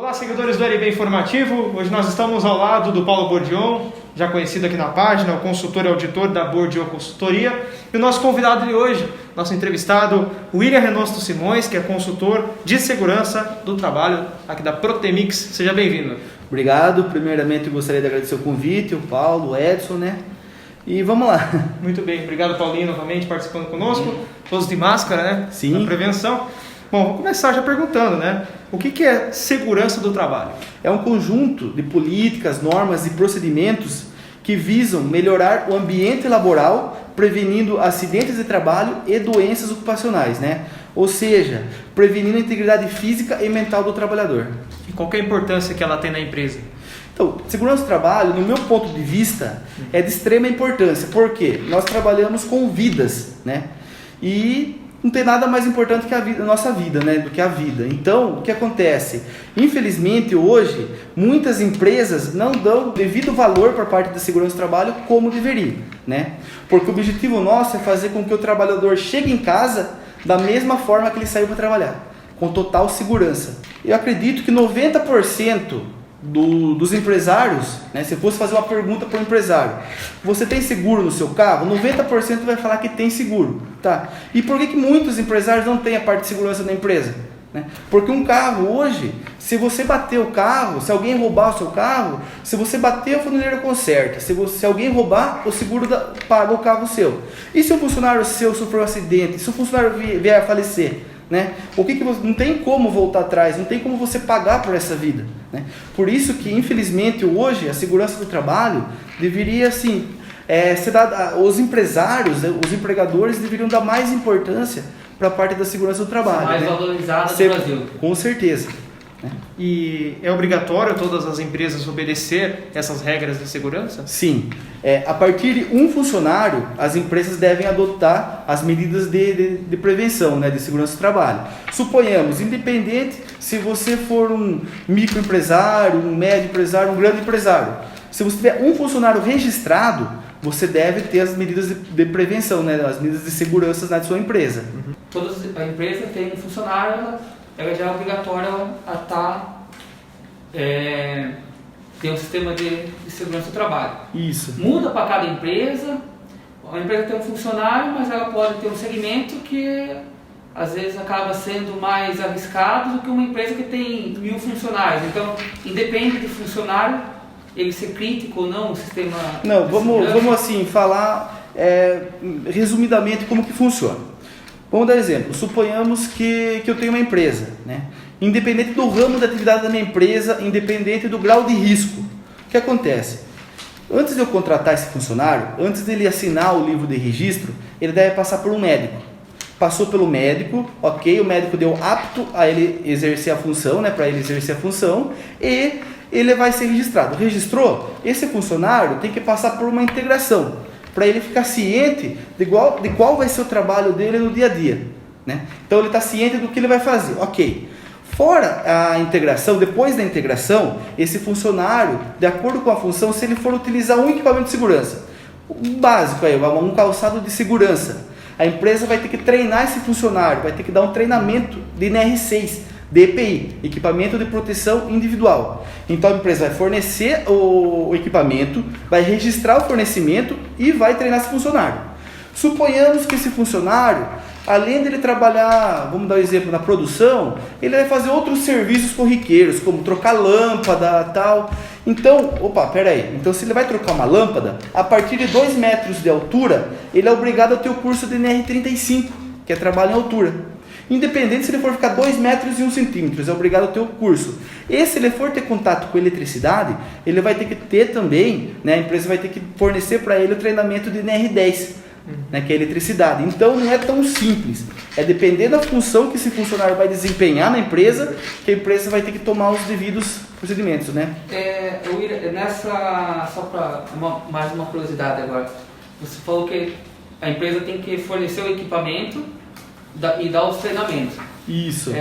Olá, seguidores do LB Informativo. Hoje nós estamos ao lado do Paulo Bordion, já conhecido aqui na página, o consultor e auditor da Bordion Consultoria. E o nosso convidado de hoje, nosso entrevistado, William Renosto Simões, que é consultor de segurança do trabalho aqui da Protemix. Seja bem-vindo. Obrigado. Primeiramente, eu gostaria de agradecer o convite, o Paulo, o Edson, né? E vamos lá. Muito bem. Obrigado, Paulinho, novamente participando conosco. Todos de máscara, né? Sim. Na prevenção. Bom, vou começar já perguntando, né? O que é segurança do trabalho? É um conjunto de políticas, normas e procedimentos que visam melhorar o ambiente laboral, prevenindo acidentes de trabalho e doenças ocupacionais, né? Ou seja, prevenindo a integridade física e mental do trabalhador. E qual é a importância que ela tem na empresa? Então, segurança do trabalho, no meu ponto de vista, é de extrema importância, porque nós trabalhamos com vidas, né? E não tem nada mais importante que a nossa vida, né? Do que a vida. Então, o que acontece? Infelizmente, hoje, muitas empresas não dão devido valor para a parte da segurança do trabalho como deveria, né? Porque o objetivo nosso é fazer com que o trabalhador chegue em casa da mesma forma que ele saiu para trabalhar, com total segurança. Eu acredito que 90% dos empresários, né, se eu fosse fazer uma pergunta para o empresário, você tem seguro no seu carro? 90% vai falar que tem seguro, tá? E por que muitos empresários não têm a parte de segurança da empresa? Né? Porque um carro hoje, se você bater o carro, se alguém roubar o seu carro, se você bater, o funileiro conserta. Se alguém roubar, o seguro paga o carro seu. E se um funcionário seu sofreu um acidente, se o funcionário vier a falecer? Né? Não tem como voltar atrás, não tem como você pagar por essa vida, né? Por isso que, infelizmente, hoje a segurança do trabalho deveria, assim, ser dada, os empresários, os empregadores deveriam dar mais importância para a parte da segurança do trabalho. Mais, né? Valorizada no Brasil. Com certeza. E é obrigatório todas as empresas obedecer essas regras de segurança? Sim. A partir de um funcionário, as empresas devem adotar as medidas de prevenção, né, de segurança do trabalho. Suponhamos, independente se você for um microempresário, um médio empresário, um grande empresário. Se você tiver um funcionário registrado, você deve ter as medidas de prevenção, né, as medidas de segurança na sua empresa. A empresa tem um funcionário, ela já é obrigatória a ter um sistema de segurança do trabalho. Isso. Muda para cada empresa, a empresa tem um funcionário, mas ela pode ter um segmento que às vezes acaba sendo mais arriscado do que uma empresa que tem 1000 funcionários. Então, independe do funcionário, ele ser crítico ou não, o sistema... Não, vamos assim, falar resumidamente como que funciona. Vamos dar exemplo, suponhamos que eu tenho uma empresa, né? Independente do ramo da atividade da minha empresa, independente do grau de risco, o que acontece? Antes de eu contratar esse funcionário, antes dele assinar o livro de registro, ele deve passar por um médico. Passou pelo médico, ok, o médico deu apto a ele exercer a função, né? Para ele exercer a função, e ele vai ser registrado. Registrou? Esse funcionário tem que passar por uma integração, para ele ficar ciente de qual vai ser o trabalho dele no dia a dia, né? Então ele está ciente do que ele vai fazer, ok. Fora a integração, depois da integração, esse funcionário, de acordo com a função, se ele for utilizar um equipamento de segurança, um básico aí, um calçado de segurança, a empresa vai ter que treinar esse funcionário, vai ter que dar um treinamento de NR6, de EPI, equipamento de proteção individual. Então a empresa vai fornecer o equipamento, vai registrar o fornecimento e vai treinar esse funcionário. Suponhamos que esse funcionário, além de ele trabalhar, vamos dar um exemplo, na produção, ele vai fazer outros serviços corriqueiros, como trocar lâmpada, tal. Então, então se ele vai trocar uma lâmpada, a partir de 2 metros de altura, ele é obrigado a ter o curso de NR35, que é trabalho em altura. Independente se ele for ficar 2 metros e 1 centímetro, é obrigado a ter o curso. E se ele for ter contato com eletricidade, ele vai ter que ter também, né, a empresa vai ter que fornecer para ele o treinamento de NR10, né, que é eletricidade. Então não é tão simples. É dependendo da função que esse funcionário vai desempenhar na empresa, que a empresa vai ter que tomar os devidos procedimentos, né? Só para mais uma curiosidade agora, você falou que a empresa tem que fornecer o equipamento e dar os treinamentos. Isso.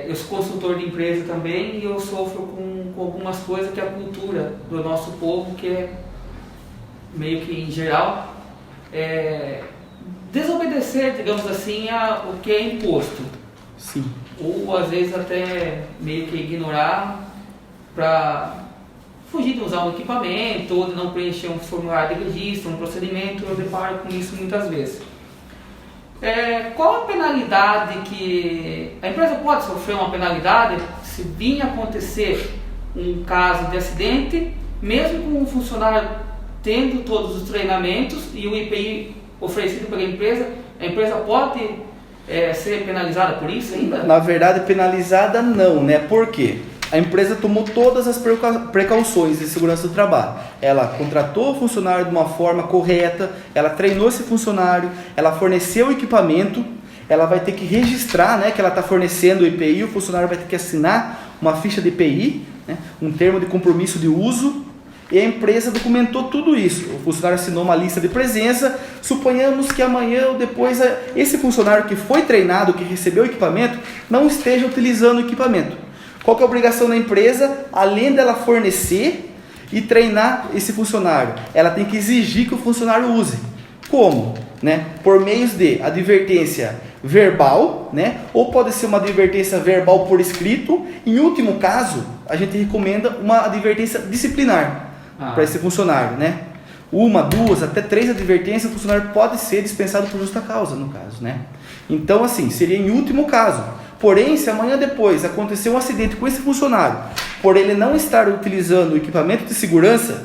Eu sou consultor de empresa também e eu sofro com algumas coisas que é a cultura do nosso povo, que é meio que em geral desobedecer, digamos assim, o que é imposto. Sim. Ou às vezes até meio que ignorar para fugir de usar um equipamento ou de não preencher um formulário de registro, um procedimento. Eu deparo com isso muitas vezes. Qual a penalidade que... A empresa pode sofrer uma penalidade se vir acontecer um caso de acidente, mesmo com o funcionário tendo todos os treinamentos e o IPI oferecido pela empresa, a empresa pode ser penalizada por isso ainda? Na verdade, penalizada não, né? Por quê? A empresa tomou todas as precauções de segurança do trabalho. Ela contratou o funcionário de uma forma correta, ela treinou esse funcionário, ela forneceu o equipamento, ela vai ter que registrar, né, que ela está fornecendo o IPI, o funcionário vai ter que assinar uma ficha de IPI, né, um termo de compromisso de uso, e a empresa documentou tudo isso. O funcionário assinou uma lista de presença. Suponhamos que amanhã ou depois esse funcionário que foi treinado, que recebeu o equipamento, não esteja utilizando o equipamento. Qual que é a obrigação da empresa? Além dela fornecer e treinar esse funcionário, ela tem que exigir que o funcionário use. Como? Né? Por meios de advertência verbal, né? Ou pode ser uma advertência verbal por escrito. Em último caso, a gente recomenda uma advertência disciplinar para esse funcionário, né? 1, 2, até 3 advertências, o funcionário pode ser dispensado por justa causa, no caso, né? Então, assim, seria em último caso. Porém, se amanhã depois acontecer um acidente com esse funcionário, por ele não estar utilizando o equipamento de segurança,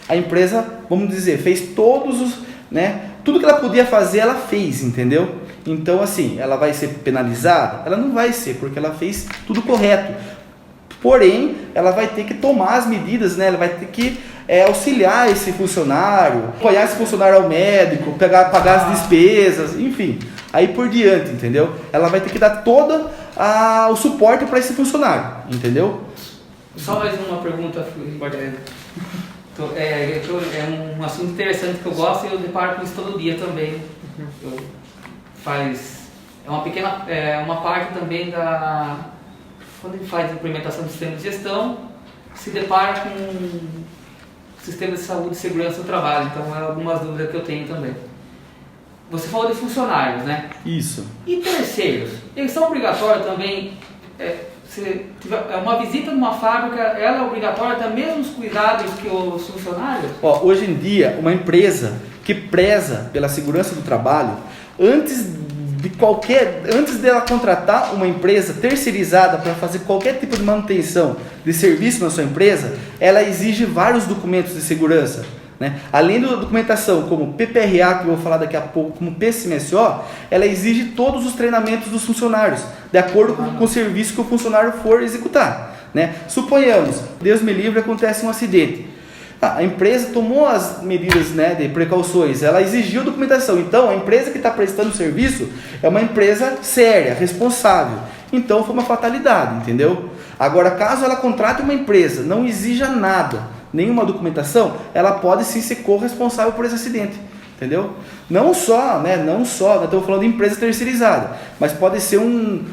a empresa, vamos dizer, fez todos os, né, tudo que ela podia fazer, ela fez, entendeu? Então, assim, ela vai ser penalizada? Ela não vai ser, porque ela fez tudo correto. Porém, ela vai ter que tomar as medidas, né? Ela vai ter que auxiliar esse funcionário, apoiar esse funcionário ao médico, pagar as despesas, enfim, aí por diante, entendeu? Ela vai ter que dar todo o suporte para esse funcionário, entendeu? Só mais uma pergunta. É um assunto interessante que eu gosto e eu deparo com isso todo dia também. Uma parte também quando ele faz a implementação do sistema de gestão, se depara com sistema de saúde e segurança do trabalho. Então, algumas dúvidas que eu tenho também. Você falou de funcionários, né? Isso. E terceiros? Eles são obrigatórios também? Se tiver uma visita numa fábrica, ela é obrigatória, até mesmo os cuidados que os funcionários? Hoje em dia, uma empresa que preza pela segurança do trabalho, antes dela contratar uma empresa terceirizada para fazer qualquer tipo de manutenção de serviço na sua empresa, ela exige vários documentos de segurança, né? Além da documentação como PPRA, que eu vou falar daqui a pouco, como PCMSO, ela exige todos os treinamentos dos funcionários, de acordo com o serviço que o funcionário for executar, né? Suponhamos, Deus me livre, acontece um acidente. A empresa tomou as medidas, né, de precauções, ela exigiu documentação. Então, a empresa que está prestando serviço é uma empresa séria, responsável. Então, foi uma fatalidade, entendeu? Agora, caso ela contrate uma empresa, não exija nada, nenhuma documentação, ela pode sim ser corresponsável por esse acidente, entendeu? Não só, estamos falando de empresa terceirizada, mas pode ser um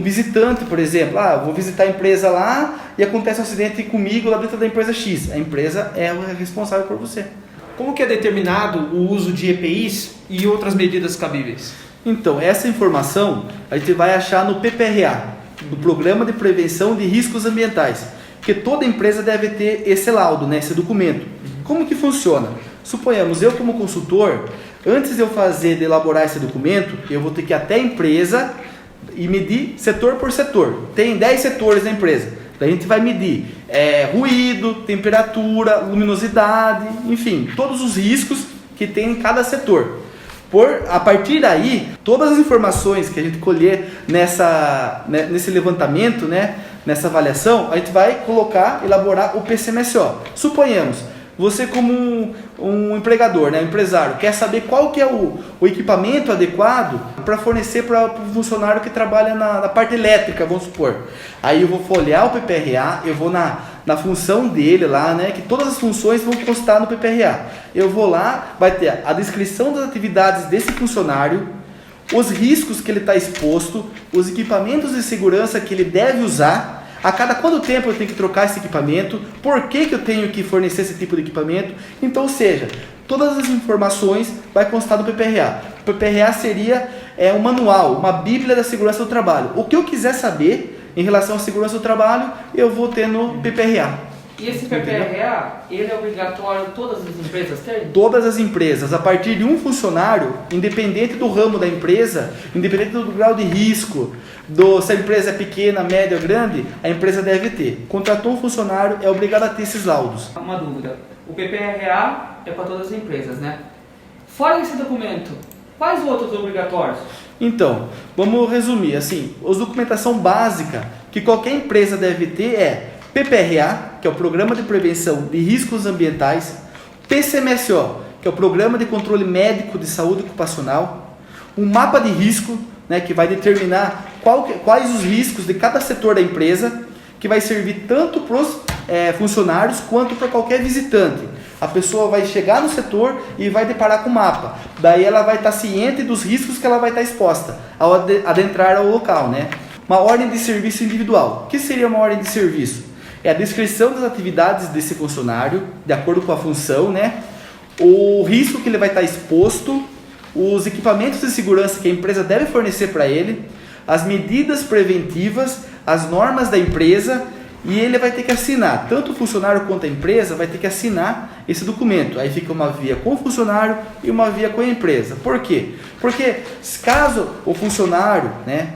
visitante, por exemplo. Eu vou visitar a empresa lá e acontece um acidente comigo lá dentro da empresa X. A empresa é responsável por você. Como que é determinado o uso de EPIs e outras medidas cabíveis? Então, essa informação a gente vai achar no PPRA, do Programa de Prevenção de Riscos Ambientais, porque toda empresa deve ter esse laudo, né, esse documento. Como que funciona? Suponhamos, eu como consultor, antes de elaborar esse documento, eu vou ter que ir até a empresa e medir setor por setor. Tem 10 setores na empresa. Daí a gente vai medir ruído, temperatura, luminosidade, enfim, todos os riscos que tem em cada setor. A partir daí, todas as informações que a gente colher nesse levantamento, né, nessa avaliação, a gente vai elaborar o PCMSO. Suponhamos, você como um empregador, né, um empresário, quer saber qual que é o equipamento adequado para fornecer para o funcionário que trabalha na parte elétrica, vamos supor. Aí eu vou folhear o PPRA, eu vou na função dele lá, né, que todas as funções vão constar no PPRA. Eu vou lá, vai ter a descrição das atividades desse funcionário, os riscos que ele está exposto, os equipamentos de segurança que ele deve usar, a cada quanto tempo eu tenho que trocar esse equipamento, por que eu tenho que fornecer esse tipo de equipamento. Então, ou seja, todas as informações vai constar no PPRA. O PPRA seria um manual, uma bíblia da segurança do trabalho. O que eu quiser saber, em relação à segurança do trabalho, eu vou ter no PPRA. E esse PPRA, ele é obrigatório todas as empresas terem? Todas as empresas, a partir de um funcionário, independente do ramo da empresa, independente do grau de risco, se a empresa é pequena, média ou grande, a empresa deve ter. Contratou um funcionário, é obrigado a ter esses laudos. Uma dúvida, o PPRA é para todas as empresas, né? Fora esse documento, quais outros obrigatórios? Então, vamos resumir, assim, a documentação básica que qualquer empresa deve ter é PPRA, que é o Programa de Prevenção de Riscos Ambientais, PCMSO, que é o Programa de Controle Médico de Saúde Ocupacional, um mapa de risco, né, que vai determinar quais os riscos de cada setor da empresa, que vai servir tanto para os funcionários quanto para qualquer visitante. A pessoa vai chegar no setor e vai deparar com o mapa. Daí ela vai estar ciente dos riscos que ela vai estar exposta ao adentrar ao local, né? Uma ordem de serviço individual. O que seria uma ordem de serviço? É a descrição das atividades desse funcionário, de acordo com a função, né? O risco que ele vai estar exposto, os equipamentos de segurança que a empresa deve fornecer para ele, as medidas preventivas, as normas da empresa, e ele vai ter que assinar, tanto o funcionário quanto a empresa vai ter que assinar esse documento. Aí fica uma via com o funcionário e uma via com a empresa. Por quê? Porque caso o funcionário, né,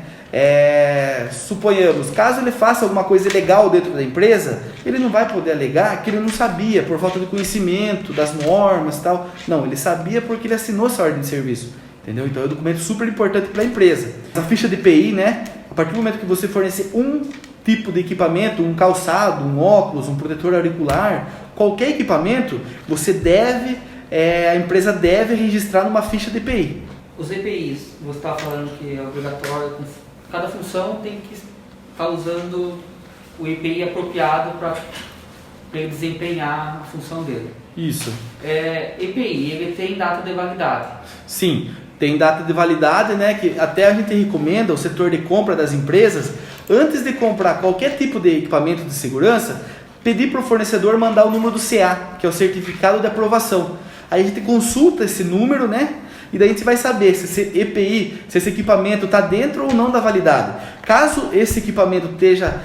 suponhamos, caso ele faça alguma coisa ilegal dentro da empresa, ele não vai poder alegar que ele não sabia por falta de conhecimento das normas e tal. Não, ele sabia porque ele assinou essa ordem de serviço, entendeu? Então é um documento super importante para a empresa. A ficha de EPI, né, a partir do momento que você fornecer um tipo de equipamento, um calçado, um óculos, um protetor auricular, qualquer equipamento, a empresa deve registrar numa ficha de EPI. Os EPIs, você estava falando que é obrigatório, cada função tem que estar usando o EPI apropriado para ele desempenhar a função dele. Isso. EPI, ele tem data de validade? Sim, tem data de validade, né, que até a gente recomenda o setor de compra das empresas, antes de comprar qualquer tipo de equipamento de segurança, pedir para o fornecedor mandar o número do CA, que é o certificado de aprovação. Aí a gente consulta esse número, né? E daí a gente vai saber se esse EPI, se esse equipamento está dentro ou não da validade. Caso esse equipamento esteja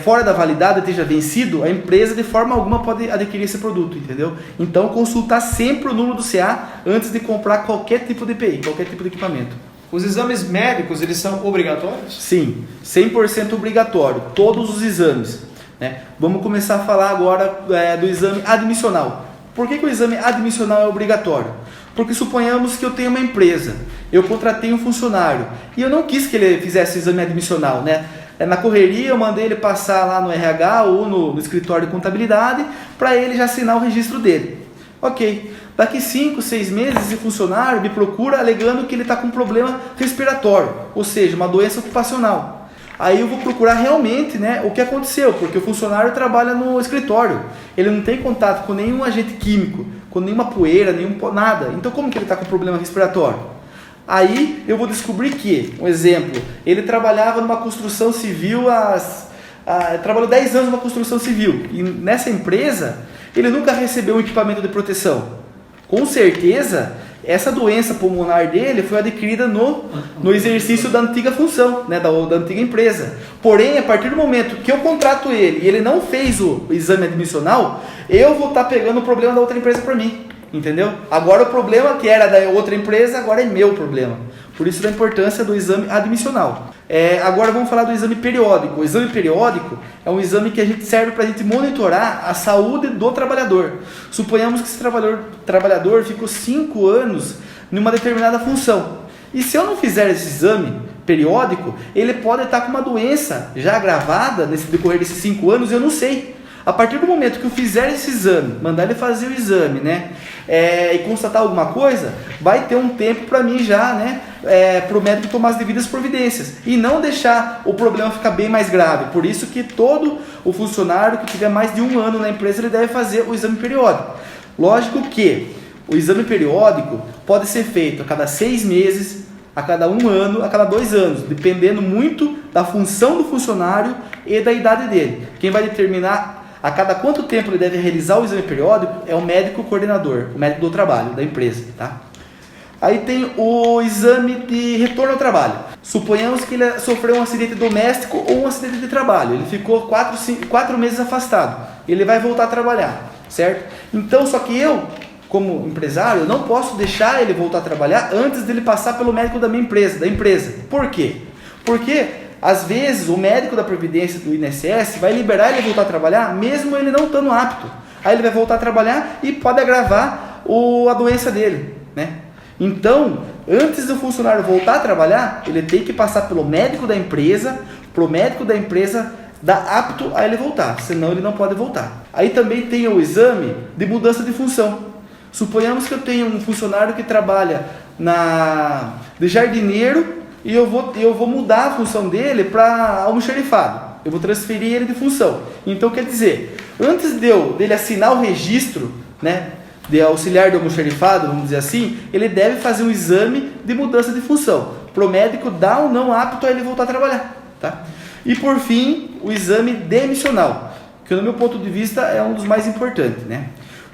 fora da validade, esteja vencido, a empresa de forma alguma pode adquirir esse produto, entendeu? Então consultar sempre o número do CA antes de comprar qualquer tipo de EPI, qualquer tipo de equipamento. Os exames médicos, eles são obrigatórios? Sim, 100% obrigatório, todos os exames, né? Vamos começar a falar agora do exame admissional. Por que o exame admissional é obrigatório? Porque suponhamos que eu tenho uma empresa, eu contratei um funcionário e eu não quis que ele fizesse o exame admissional, né? Na correria eu mandei ele passar lá no RH ou no escritório de contabilidade para ele já assinar o registro dele. Ok, daqui 5, 6 meses esse funcionário me procura alegando que ele está com um problema respiratório, ou seja, uma doença ocupacional. Aí eu vou procurar realmente, né, o que aconteceu, porque o funcionário trabalha no escritório, ele não tem contato com nenhum agente químico, com nenhuma poeira, nada. Então como que ele está com problema respiratório? Aí eu vou descobrir que, um exemplo, ele trabalhava numa construção civil, trabalhou 10 anos numa construção civil, e nessa empresa ele nunca recebeu um equipamento de proteção. Com certeza, essa doença pulmonar dele foi adquirida no exercício da antiga função, né, da antiga empresa. Porém, a partir do momento que eu contrato ele e ele não fez o exame admissional, eu vou estar pegando o problema da outra empresa para mim, entendeu? Agora o problema que era da outra empresa, agora é meu problema. Por isso da importância do exame admissional. Agora vamos falar do exame periódico. O exame periódico é um exame que serve para a gente monitorar a saúde do trabalhador. Suponhamos que esse trabalhador ficou 5 anos em uma determinada função. E se eu não fizer esse exame periódico, ele pode estar com uma doença já agravada nesse decorrer desses 5 anos e eu não sei. A partir do momento que eu fizer esse exame, mandar ele fazer o exame, né, e constatar alguma coisa, vai ter um tempo para mim já, né, para o médico tomar as devidas providências e não deixar o problema ficar bem mais grave. Por isso que todo o funcionário que tiver mais de 1 ano na empresa, ele deve fazer o exame periódico. Lógico que o exame periódico pode ser feito a cada 6 meses, a cada 1 ano, a cada 2 anos, dependendo muito da função do funcionário e da idade dele. Quem vai determinar a cada quanto tempo ele deve realizar o exame periódico é o médico coordenador, o médico do trabalho da empresa, tá? Aí tem o exame de retorno ao trabalho. Suponhamos que ele sofreu um acidente doméstico ou um acidente de trabalho. Ele ficou 4 meses afastado. Ele vai voltar a trabalhar, certo? Então, só que eu, como empresário, eu não posso deixar ele voltar a trabalhar antes dele passar pelo médico da minha empresa. Por quê? Porque, às vezes, o médico da Previdência do INSS vai liberar ele voltar a trabalhar, mesmo ele não estando apto. Aí ele vai voltar a trabalhar e pode agravar a doença dele, né? Então, antes do funcionário voltar a trabalhar, ele tem que passar pelo médico da empresa, para o médico da empresa dar apto a ele voltar, senão ele não pode voltar. Aí também tem o exame de mudança de função. Suponhamos que eu tenho um funcionário que trabalha de jardineiro e eu vou mudar a função dele para almoxarifado. Eu vou transferir ele de função. Então, quer dizer, antes dele assinar o registro, né, de auxiliar do almoxarifado, vamos dizer assim, ele deve fazer um exame de mudança de função, para o médico dar ou não apto a ele voltar a trabalhar, tá? E por fim, o exame demissional, que no meu ponto de vista é um dos mais importantes, né?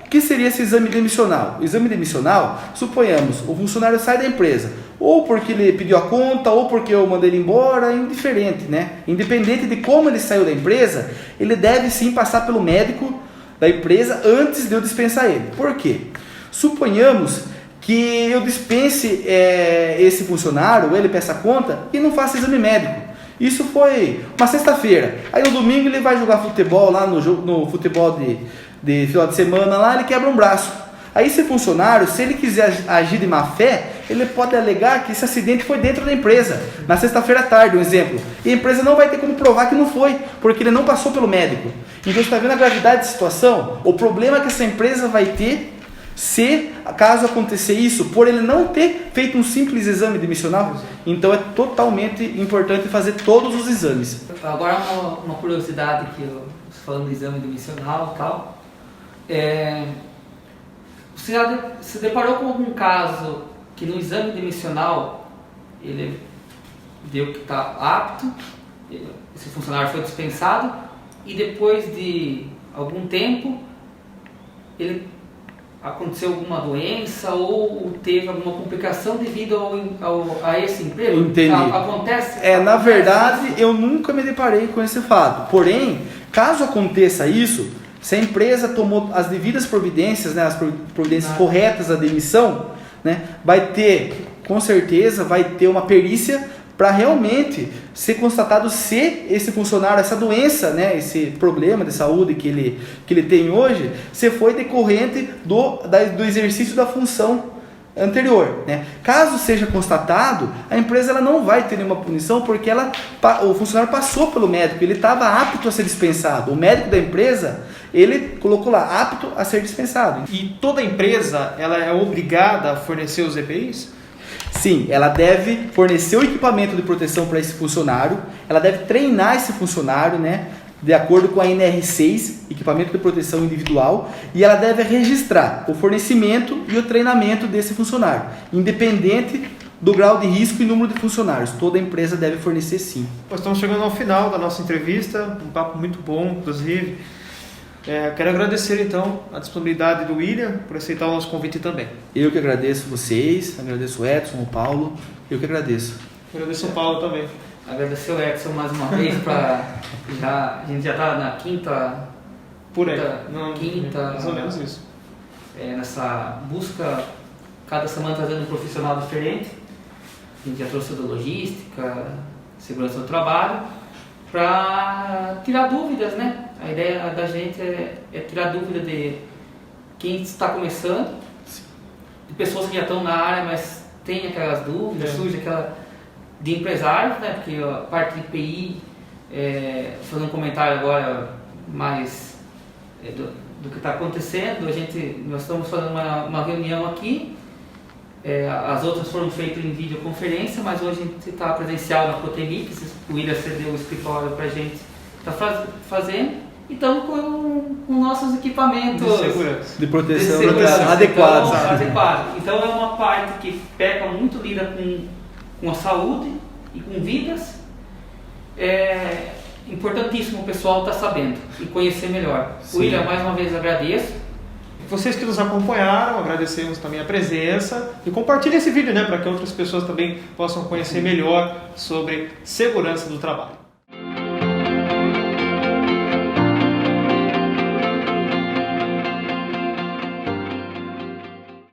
O que seria esse exame demissional? O exame demissional, suponhamos, o funcionário sai da empresa, ou porque ele pediu a conta, ou porque eu mandei ele embora, indiferente, né? Independente de como ele saiu da empresa, ele deve sim passar pelo médico da empresa antes de eu dispensar ele. Por quê? Suponhamos que eu dispense esse funcionário, ele peça a conta e não faça exame médico. Isso foi uma sexta-feira. Aí no domingo ele vai jogar futebol lá no futebol de final de semana lá, ele quebra um braço. Aí esse funcionário, se ele quiser agir de má fé, ele pode alegar que esse acidente foi dentro da empresa, na sexta-feira à tarde, um exemplo. E a empresa não vai ter como provar que não foi, porque ele não passou pelo médico. Então você está vendo a gravidade da situação? O problema que essa empresa vai ter se, caso acontecer isso, por ele não ter feito um simples exame demissional. Então é totalmente importante fazer todos os exames. Agora uma curiosidade que falando do exame demissional e tal, você já se deparou com algum caso que no exame demissional ele deu que está apto, esse funcionário foi dispensado e depois de algum tempo ele aconteceu alguma doença ou teve alguma complicação devido a esse emprego? Entendi. Acontece? Na verdade, eu nunca me deparei com esse fato. Porém, caso aconteça isso, se a empresa tomou as devidas providências, né, as providências corretas da demissão, né, com certeza vai ter uma perícia para realmente ser constatado se esse funcionário, essa doença, né, esse problema de saúde que ele tem hoje, se foi decorrente do exercício da função anterior, né? Caso seja constatado, a empresa ela não vai ter nenhuma punição porque o funcionário passou pelo médico, ele estava apto a ser dispensado. O médico da empresa, ele colocou lá, apto a ser dispensado. E toda empresa ela é obrigada a fornecer os EPIs? Sim, ela deve fornecer o equipamento de proteção para esse funcionário, ela deve treinar esse funcionário, né, de acordo com a NR6, equipamento de proteção individual, e ela deve registrar o fornecimento e o treinamento desse funcionário, independente do grau de risco e número de funcionários. Toda empresa deve fornecer sim. Nós estamos chegando ao final da nossa entrevista, um papo muito bom, inclusive. Quero agradecer então a disponibilidade do William por aceitar o nosso convite também. Eu que agradeço vocês, agradeço o Edson, o Paulo, eu que agradeço. Agradeço o Paulo também. Agradecer o Edson mais uma vez, a gente já está na quinta... Por aí, quinta, mais ou menos isso. Nessa busca, cada semana trazendo um profissional diferente. A gente já trouxe da logística, segurança do trabalho, para tirar dúvidas, né? A ideia da gente é tirar dúvida de quem está começando, de pessoas que já estão na área, mas tem aquelas dúvidas, surge aquela de empresários, né? Porque a parte de PI, fazendo um comentário agora mais do que está acontecendo, nós estamos fazendo uma reunião aqui, as outras foram feitas em videoconferência, mas hoje a gente está presencial na Cotemix, o William cedeu o escritório para a gente estar fazendo. E estamos com nossos equipamentos de proteção adequados. Então é uma parte que peca muito, lida com a saúde e com vidas. É importantíssimo o pessoal estar sabendo e conhecer melhor. Sim. William, mais uma vez agradeço. vocês que nos acompanharam, agradecemos também a presença e compartilhe esse vídeo, né, para que outras pessoas também possam conhecer melhor sobre segurança do trabalho.